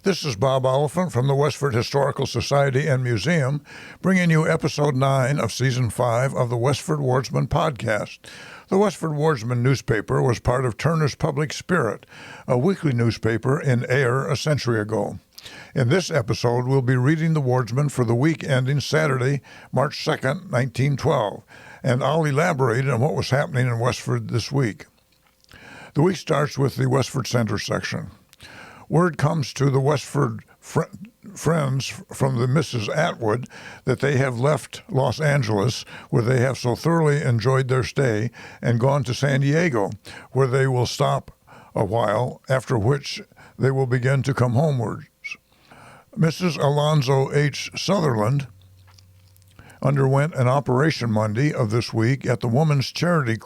This is Bob Oliphant from the Westford Historical Society and Museum, bringing you Episode 9 of Season 5 of the Westford Wardsman podcast. The Westford Wardsman newspaper was part of Turner's Public Spirit, a weekly newspaper in Ayer a century ago. In this episode, we'll be reading the Wardsman for the week ending Saturday, March 2nd, 1912, and I'll elaborate on what was happening in Westford this week. The week starts with the Westford Center section. Word comes to the Westford friends from the Mrs. Atwood that they have left Los Angeles, where they have so thoroughly enjoyed their stay, and gone to San Diego, where they will stop a while, after which they will begin to come homewards. Mrs. Alonzo H. Sutherland underwent an operation Monday of this week at the Women's Charity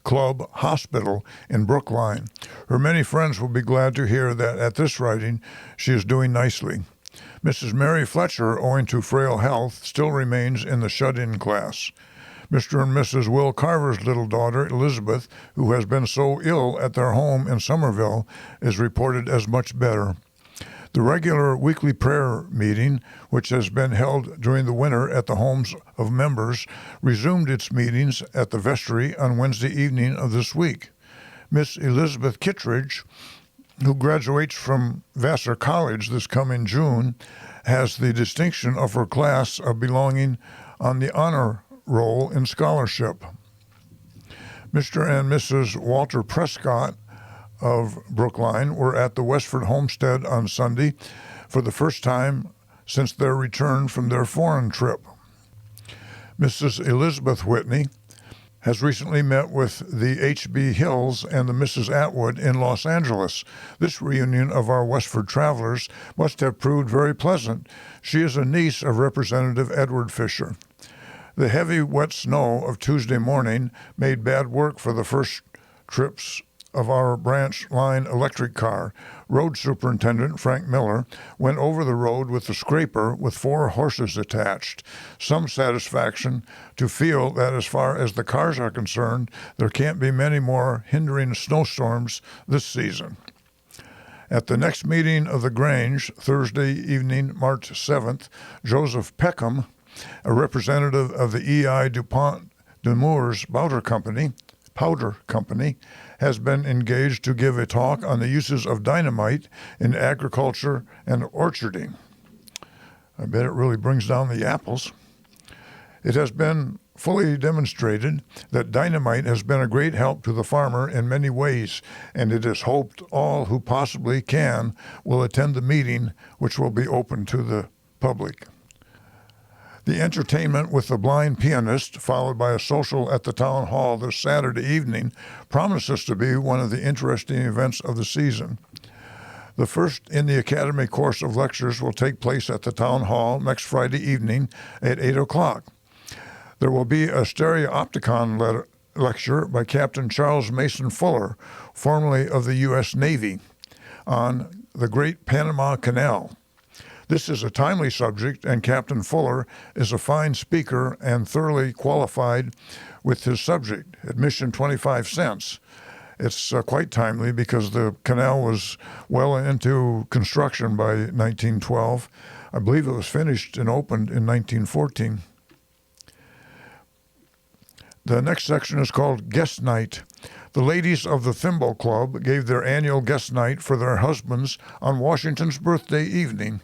Club Hospital in Brookline. Her many friends will be glad to hear that at this writing she is doing nicely. Mrs. Mary Fletcher, owing to frail health, still remains in the shut-in class. Mr. and Mrs. Will Carver's little daughter, Elizabeth, who has been so ill at their home in Somerville, is reported as much better. The regular weekly prayer meeting, which has been held during the winter at the homes of members, resumed its meetings at the vestry on Wednesday evening of this week. Miss Elizabeth Kittredge, who graduates from Vassar College this coming June, has the distinction of her class of belonging on the honor roll in scholarship. Mr. and Mrs. Walter Prescott of Brookline were at the Westford homestead on Sunday for the first time since their return from their foreign trip. Mrs. Elizabeth Whitney has recently met with the H.B. Hills and the Mrs. Atwood in Los Angeles. This reunion of our Westford travelers must have proved very pleasant. She is a niece of Representative Edward Fisher. The heavy, wet snow of Tuesday morning made bad work for the first trips of our branch line electric car. Road Superintendent Frank Miller went over the road with the scraper with 4 horses attached. Some satisfaction to feel that as far as the cars are concerned, there can't be many more hindering snowstorms this season. At the next meeting of the Grange, Thursday evening, March 7th, Joseph Peckham, a representative of the E.I. DuPont de Nemours Powder Company, has been engaged to give a talk on the uses of dynamite in agriculture and orcharding. I bet it really brings down the apples. It has been fully demonstrated that dynamite has been a great help to the farmer in many ways, and it is hoped all who possibly can will attend the meeting, which will be open to the public. The entertainment with the blind pianist, followed by a social at the town hall this Saturday evening, promises to be one of the interesting events of the season. The first in the Academy course of lectures will take place at the town hall next Friday evening at 8 o'clock. There will be a stereopticon lecture by Captain Charles Mason Fuller, formerly of the U.S. Navy, on the Great Panama Canal. This is a timely subject, and Captain Fuller is a fine speaker and thoroughly qualified with his subject. Admission 25 cents. It's quite timely because the canal was well into construction by 1912. I believe it was finished and opened in 1914. The next section is called Guest Night. The ladies of the Thimble Club gave their annual guest night for their husbands on Washington's birthday evening.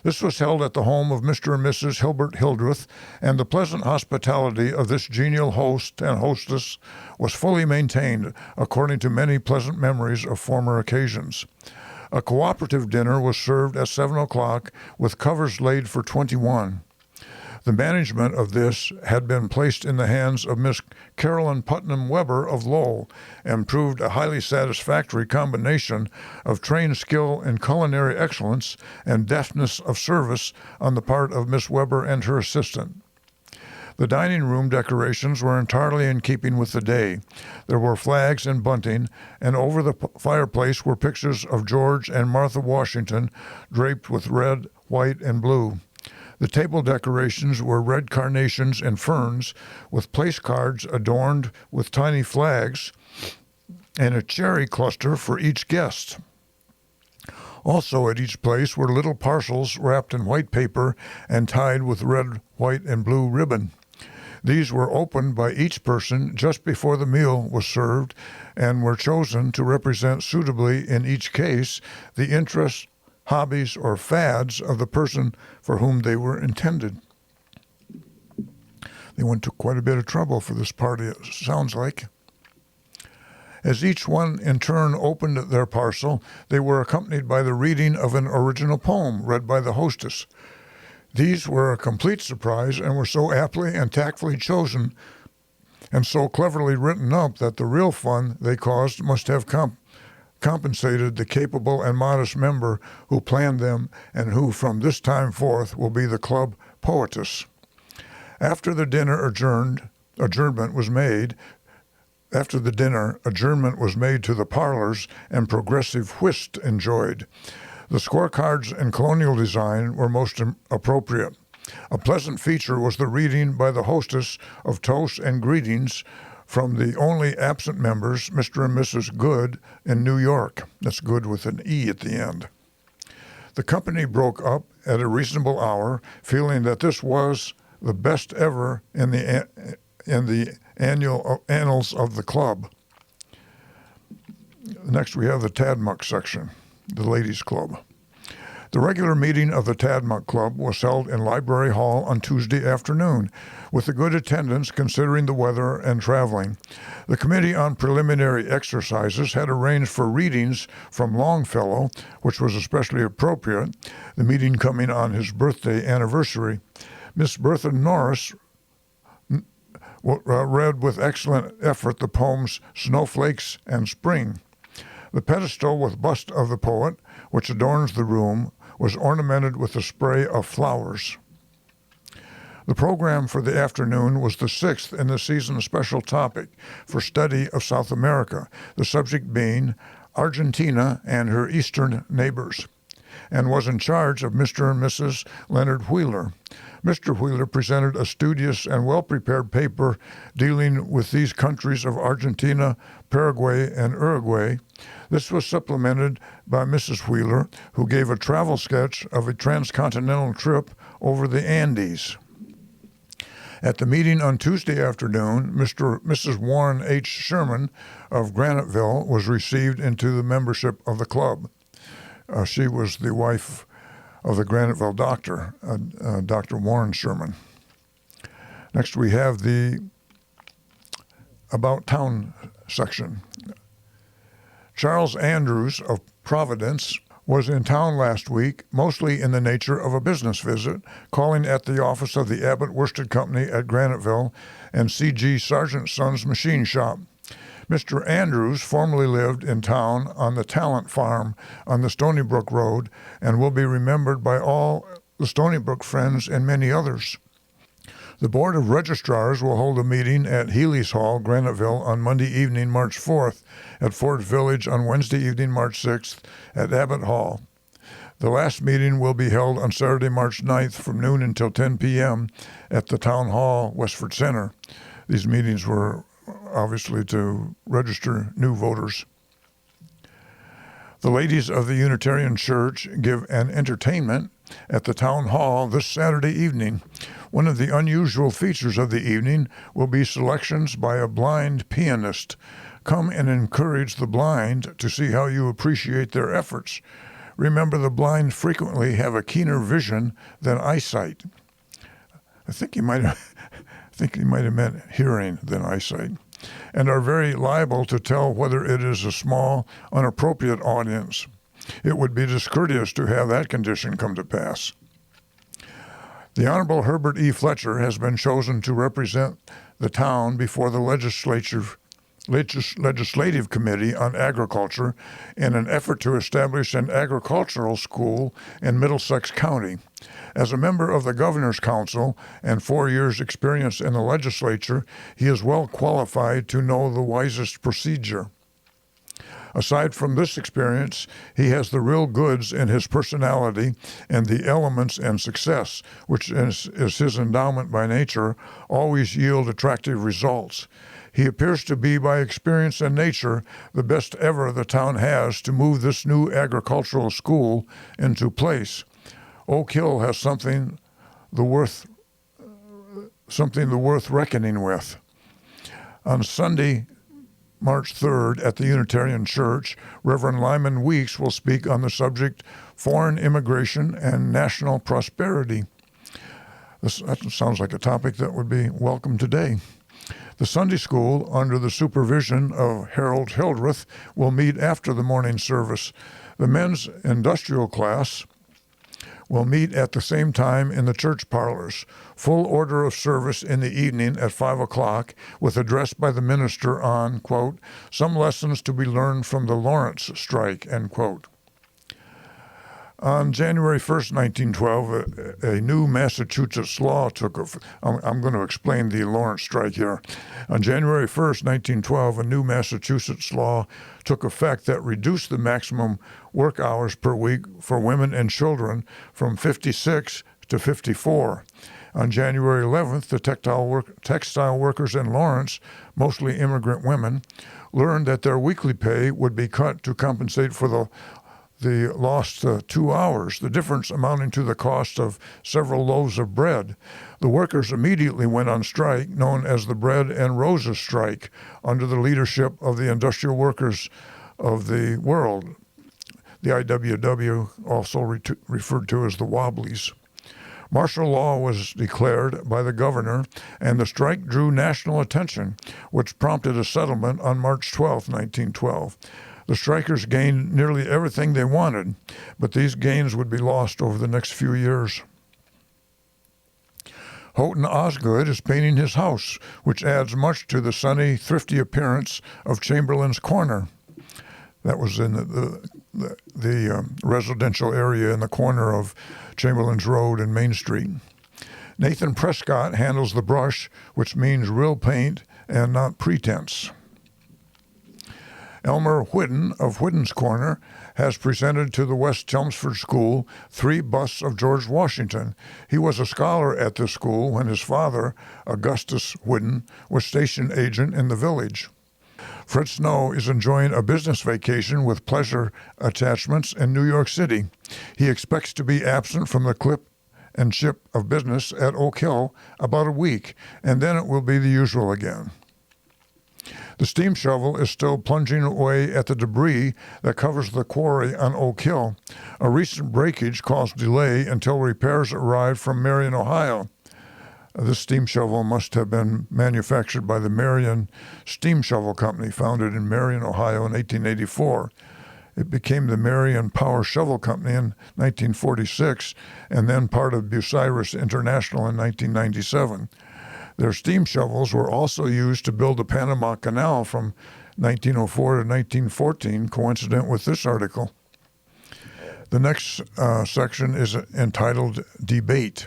This was held at the home of Mr. and Mrs. Hilbert Hildreth, and the pleasant hospitality of this genial host and hostess was fully maintained, according to many pleasant memories of former occasions. A cooperative dinner was served at 7 o'clock with covers laid for 21. The management of this had been placed in the hands of Miss Carolyn Putnam Weber of Lowell, and proved a highly satisfactory combination of trained skill in culinary excellence and deftness of service on the part of Miss Weber and her assistant. The dining room decorations were entirely in keeping with the day. There were flags and bunting, and over the fireplace were pictures of George and Martha Washington draped with red, white, and blue. The table decorations were red carnations and ferns, with place cards adorned with tiny flags, and a cherry cluster for each guest. Also at each place were little parcels wrapped in white paper and tied with red, white, and blue ribbon. These were opened by each person just before the meal was served and were chosen to represent suitably in each case the interests, hobbies, or fads of the person for whom they were intended. They went to quite a bit of trouble for this party, it sounds like. As each one in turn opened their parcel, they were accompanied by the reading of an original poem read by the hostess. These were a complete surprise and were so aptly and tactfully chosen and so cleverly written up that the real fun they caused must have compensated the capable and modest member who planned them and who from this time forth will be the club poetess. After the dinner adjournment was made to the parlors and progressive whist enjoyed. The scorecards and colonial design were most appropriate. A pleasant feature was the reading by the hostess of toasts and greetings from the only absent members, Mr. and Mrs. Good in New York. That's Good with an E at the end. The company broke up at a reasonable hour, feeling that this was the best ever in the annual annals of the club. Next, we have the Tadmuck section, the ladies' club. The regular meeting of the Tadmuck Club was held in Library Hall on Tuesday afternoon, with a good attendance considering the weather and traveling. The Committee on Preliminary Exercises had arranged for readings from Longfellow, which was especially appropriate, the meeting coming on his birthday anniversary. Miss Bertha Norris read with excellent effort the poems Snowflakes and Spring. The pedestal with bust of the poet, which adorns the room, was ornamented with a spray of flowers. The program for the afternoon was the sixth in the season's special topic for study of South America, the subject being Argentina and her eastern neighbors, and was in charge of Mr. and Mrs. Leonard Wheeler. Mr. Wheeler presented a studious and well-prepared paper dealing with these countries of Argentina, Paraguay, and Uruguay. This was supplemented by Mrs. Wheeler, who gave a travel sketch of a transcontinental trip over the Andes. At the meeting on Tuesday afternoon, Mrs. Warren H. Sherman of Graniteville was received into the membership of the club. She was the wife of the Graniteville doctor, Dr. Warren Sherman. Next, we have the About Town section. Charles Andrews of Providence was in town last week, mostly in the nature of a business visit, calling at the office of the Abbott Worsted Company at Graniteville and C.G. Sargent Sons Machine Shop. Mr. Andrews formerly lived in town on the Talent Farm on the Stony Brook Road and will be remembered by all the Stony Brook friends and many others. The Board of Registrars will hold a meeting at Healy's Hall, Graniteville, on Monday evening, March 4th, at Fort Village on Wednesday evening, March 6th, at Abbott Hall. The last meeting will be held on Saturday, March 9th from noon until 10 p.m. at the Town Hall, Westford Center. These meetings were obviously to register new voters. The ladies of the Unitarian Church give an entertainment at the Town Hall this Saturday evening. One of the unusual features of the evening will be selections by a blind pianist. Come and encourage the blind to see how you appreciate their efforts. Remember, the blind frequently have a keener vision than eyesight. I think he might have meant hearing than eyesight, and are very liable to tell whether it is a small, inappropriate audience. It would be discourteous to have that condition come to pass. The Honorable Herbert E. Fletcher has been chosen to represent the town before the Legislative Committee on Agriculture in an effort to establish an agricultural school in Middlesex County. As a member of the Governor's Council and 4 years' experience in the legislature, he is well qualified to know the wisest procedure. Aside from this experience, he has the real goods in his personality and the elements and success, which is his endowment by nature, always yield attractive results. He appears to be, by experience and nature, the best ever the town has to move this new agricultural school into place. Oak Hill has something the worth reckoning with. On Sunday, March 3rd, at the Unitarian Church, Reverend Lyman Weeks will speak on the subject, Foreign Immigration and National Prosperity. That sounds like a topic that would be welcome today. The Sunday school, under the supervision of Harold Hildreth, will meet after the morning service. The men's industrial class will meet at the same time in the church parlors. Full order of service in the evening at 5 o'clock, with address by the minister on, quote, some lessons to be learned from the Lawrence strike, end quote. On January 1st, 1912, a new Massachusetts law took effect. I'm going to explain the Lawrence strike here. On January 1st, 1912, a new Massachusetts law took effect that reduced the maximum work hours per week for women and children from 56 to 54. On January 11th, the textile workers in Lawrence, mostly immigrant women, learned that their weekly pay would be cut to compensate for the lost 2 hours, the difference amounting to the cost of several loaves of bread. The workers immediately went on strike, known as the Bread and Roses Strike, under the leadership of the Industrial Workers of the World, the IWW, also referred to as the Wobblies. Martial law was declared by the governor, and the strike drew national attention, which prompted a settlement on March 12, 1912. The strikers gained nearly everything they wanted, but these gains would be lost over the next few years. Houghton Osgood is painting his house, which adds much to the sunny, thrifty appearance of Chamberlain's Corner. That was in the residential area in the corner of Chamberlain's Road and Main Street. Nathan Prescott handles the brush, which means real paint and not pretense. Elmer Whidden of Whidden's Corner has presented to the West Chelmsford School 3 busts of George Washington. He was a scholar at this school when his father, Augustus Whidden, was station agent in the village. Fred Snow is enjoying a business vacation with pleasure attachments in New York City. He expects to be absent from the clip and ship of business at Oak Hill about a week, and then it will be the usual again. The steam shovel is still plunging away at the debris that covers the quarry on Oak Hill. A recent breakage caused delay until repairs arrived from Marion, Ohio. This steam shovel must have been manufactured by the Marion Steam Shovel Company, founded in Marion, Ohio in 1884. It became the Marion Power Shovel Company in 1946, and then part of Bucyrus International in 1997. Their steam shovels were also used to build the Panama Canal from 1904 to 1914, coincident with this article. The next section is entitled Debate.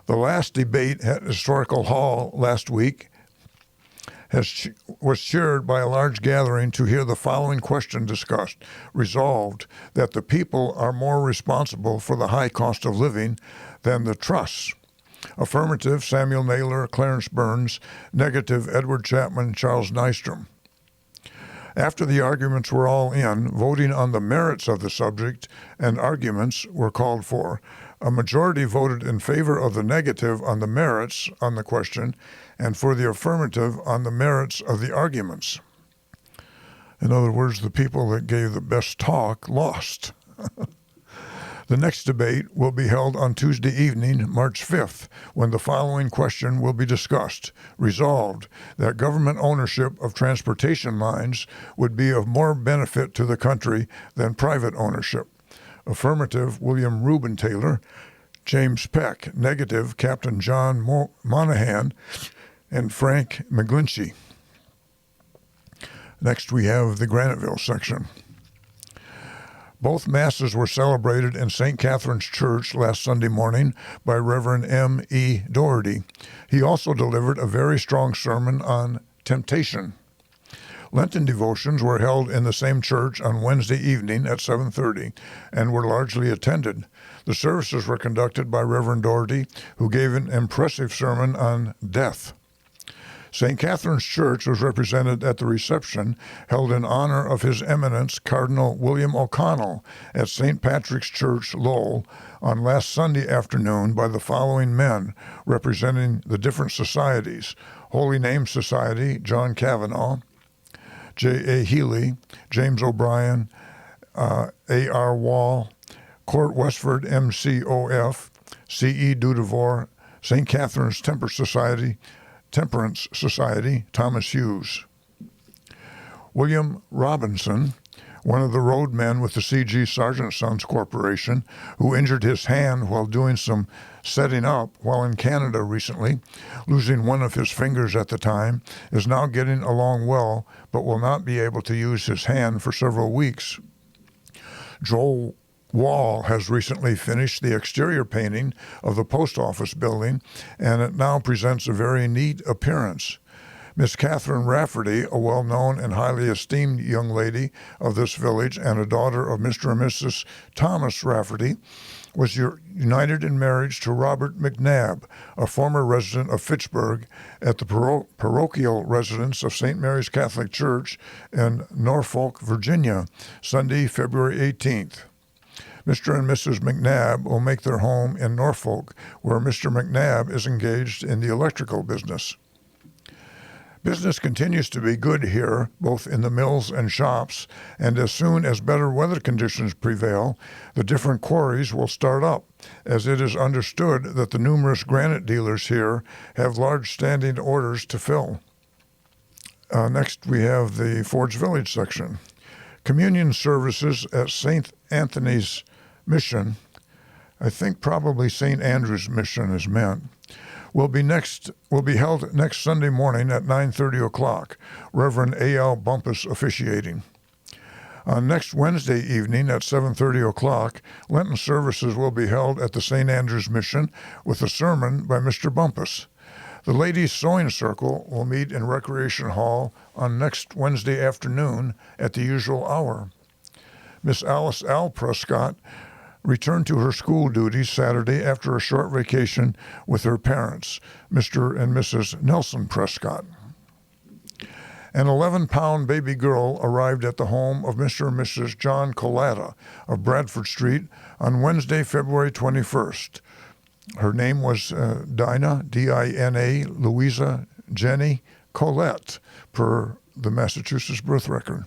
The last debate at Historical Hall last week was chaired by a large gathering to hear the following question discussed. Resolved that the people are more responsible for the high cost of living than the trusts. Affirmative, Samuel Naylor, Clarence Burns. Negative, Edward Chapman, Charles Nystrom. After the arguments were all in, voting on the merits of the subject and arguments were called for. A majority voted in favor of the negative on the merits on the question and for the affirmative on the merits of the arguments. In other words, the people that gave the best talk lost. The next debate will be held on Tuesday evening, March 5th, when the following question will be discussed. Resolved that government ownership of transportation lines would be of more benefit to the country than private ownership. Affirmative, William Reuben Taylor. James Peck. Negative, Captain John Monahan and Frank McGlinchey. Next, we have the Graniteville section. Both Masses were celebrated in St. Catherine's Church last Sunday morning by Reverend M. E. Doherty. He also delivered a very strong sermon on temptation. Lenten devotions were held in the same church on Wednesday evening at 7:30 and were largely attended. The services were conducted by Reverend Doherty, who gave an impressive sermon on death. St. Catherine's Church was represented at the reception held in honor of His Eminence Cardinal William O'Connell at St. Patrick's Church, Lowell, on last Sunday afternoon by the following men representing the different societies: Holy Name Society, John Kavanaugh; J.A. Healy, James O'Brien, A.R. Wall; Court Westford MCOF, C.E. Dudevore; St. Catherine's Temperance Society, Thomas Hughes. William Robinson, one of the roadmen with the C.G. Sargent Sons Corporation, who injured his hand while doing some setting up while in Canada recently, losing one of his fingers at the time, is now getting along well, but will not be able to use his hand for several weeks. Joel Wall has recently finished the exterior painting of the post office building, and it now presents a very neat appearance. Miss Catherine Rafferty, a well-known and highly esteemed young lady of this village and a daughter of Mr. and Mrs. Thomas Rafferty, was united in marriage to Robert McNabb, a former resident of Fitchburg, at the parochial residence of St. Mary's Catholic Church in Norfolk, Virginia, Sunday, February 18th. Mr. and Mrs. McNabb will make their home in Norfolk, where Mr. McNabb is engaged in the electrical business. Business continues to be good here, both in the mills and shops, and as soon as better weather conditions prevail, the different quarries will start up, as it is understood that the numerous granite dealers here have large standing orders to fill. Next, we have the Forge Village section. Communion services at St. Anthony's Mission, I think probably St. Andrew's Mission is meant, will be held next Sunday morning at 9:30 o'clock, Reverend A.L. Bumpus officiating. On next Wednesday evening at 7:30 o'clock, Lenten services will be held at the St. Andrew's Mission with a sermon by Mr. Bumpus. The Ladies' Sewing Circle will meet in Recreation Hall on next Wednesday afternoon at the usual hour. Miss Alice L. Prescott returned to her school duties Saturday after a short vacation with her parents, Mr. and Mrs. Nelson Prescott. An 11-pound baby girl arrived at the home of Mr. and Mrs. John Colata of Bradford Street on Wednesday, February 21st. Her name was Dinah, D-I-N-A, Louisa Jenny Colette, per the Massachusetts birth record.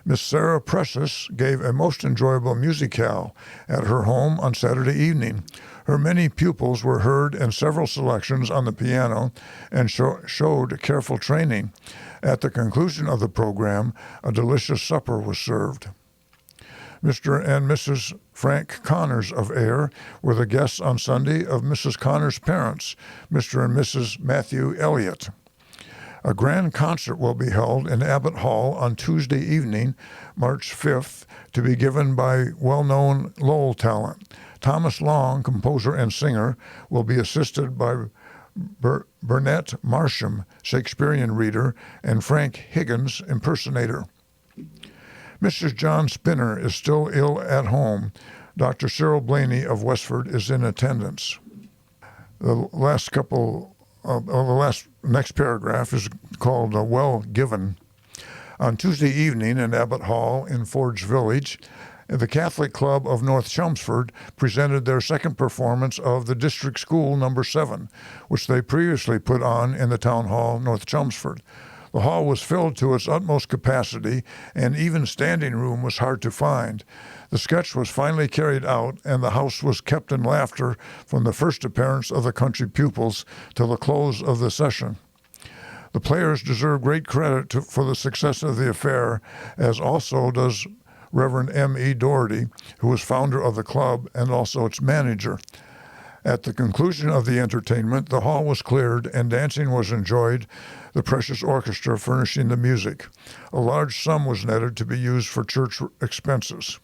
Miss Sarah Precious gave a most enjoyable musicale at her home on Saturday evening. Her many pupils were heard in several selections on the piano and showed careful training. At the conclusion of the program, a delicious supper was served. Mr. and Mrs. Frank Connors of Ayer were the guests on Sunday of Mrs. Connors' parents, Mr. and Mrs. Matthew Elliott. A grand concert will be held in Abbott Hall on Tuesday evening, March 5th, to be given by well-known Lowell talent. Thomas Long, composer and singer, will be assisted by Burnett Marsham, Shakespearean reader, and Frank Higgins, impersonator. Mrs. John Spinner is still ill at home. Dr. Cyril Blaney of Westford is in attendance. The next paragraph is called Well Given. On Tuesday evening in Abbott Hall in Forge Village, the Catholic Club of North Chelmsford presented their second performance of the District School No. 7, which they previously put on in the Town Hall, North Chelmsford. The hall was filled to its utmost capacity, and even standing room was hard to find. The sketch was finally carried out, and the house was kept in laughter from the first appearance of the country pupils till the close of the session. The players deserve great credit for the success of the affair, as also does Reverend M.E. Doherty, who was founder of the club and also its manager. At the conclusion of the entertainment, the hall was cleared and dancing was enjoyed, the precious orchestra furnishing the music. A large sum was netted to be used for church expenses.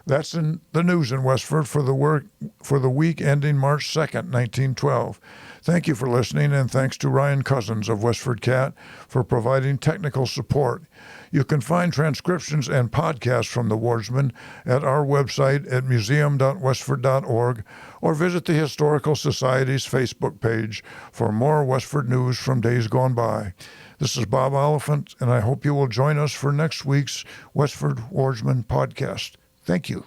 That's in the news in Westford for the week ending March 2nd, 1912. Thank you for listening, and thanks to Ryan Cousins of WestfordCAT for providing technical support. You can find transcriptions and podcasts from the Wardsman at our website at museum.westford.org or visit the Historical Society's Facebook page for more Westford news from days gone by. This is Bob Oliphant, and I hope you will join us for next week's Westford Wardsman podcast. Thank you.